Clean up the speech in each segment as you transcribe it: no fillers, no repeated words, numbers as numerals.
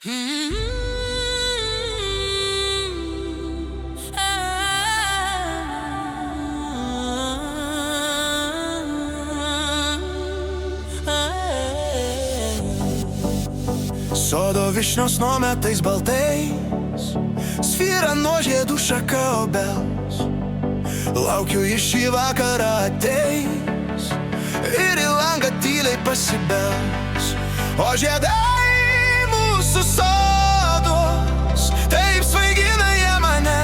Sodo vyšnios nuometais baltais, svyra nuo žiedų šaka obels. Laukiu iš šį vakarą ateis ir į langą tyliai pasibels. O žiedai mūsų sodos taip svaigina jie mane.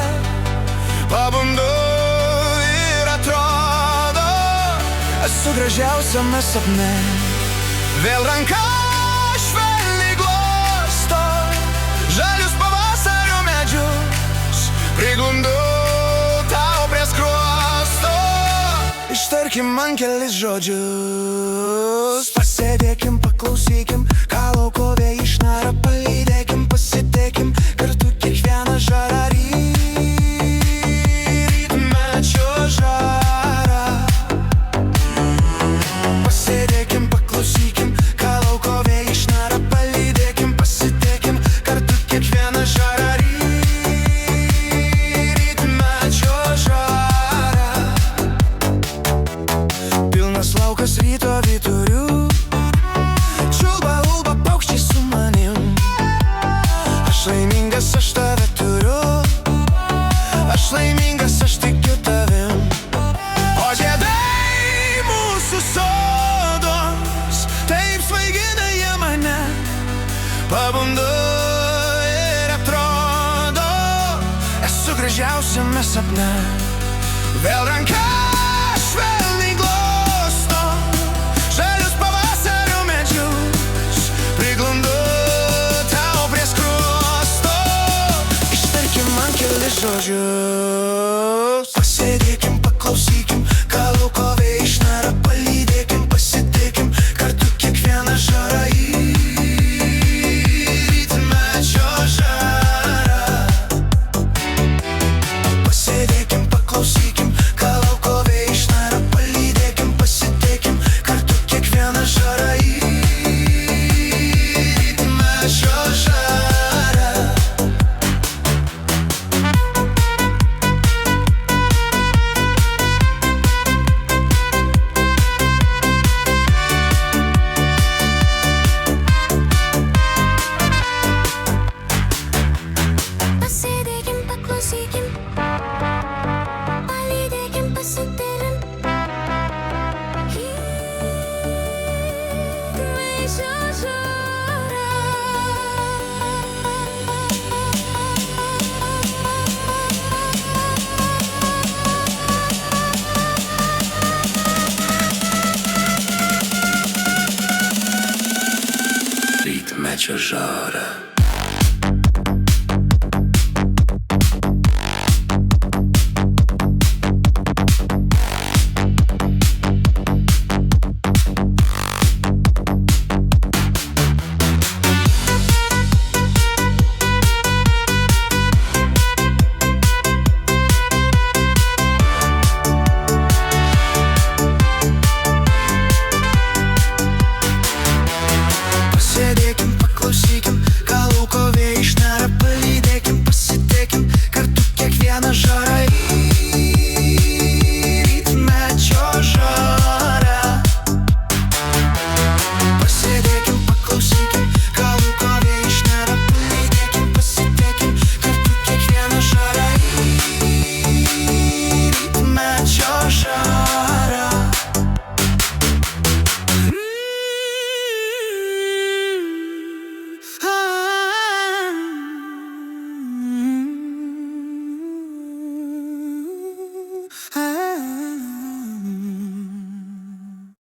Pabundu ir atrodo, esu gražiausiame sapne. Vėl ranka švelniai glosto žalius pavasario medžius, priglundu tau prie skruosto. Ištarkim man kelis žodžius. Pasėdėkim, paklausykim, ką lauko vėjai šnara. Palydėkim, pasitėkim kartu kiekvieną žarą. Rytmečio žarą. Pasėdėkim, paklausykim, ką lauko vėjai šnara. Palydėkim, pasitėkim kartu kiekvieną žarą. Rytmečio žarą. Pilnas laukas ryto vyturių, čiulba ulba paukščiai su manim. Aš laimingas, aš tave turiu, aš laimingas, aš tikiu tavim. O žiedai mūsų sodos taip svaigina jie mane. Pabundu ir atrodo, esu gražiausiame sapne. Vėl ranka švelniai glosto žalius pavasario medžius, priglundu tau prie skruosto. Ištarkim man kelis žodžius. Pasėdėkim, paklausykim, ką lauko vėjai šnara. Palydėkim, pasitėkim kartu kiekvieną žarą. Rytmečio žarą. Pasėdėkim, paklausykim, ką lauko vėjai šnara. Palydėkim, pasitėkim kartu kiekvieną žarą. Rytmečio žarą. Pasėdėkim, paklausykim, palydėkim, pasitėkim rytmečio žarą. Rytmečio žarą.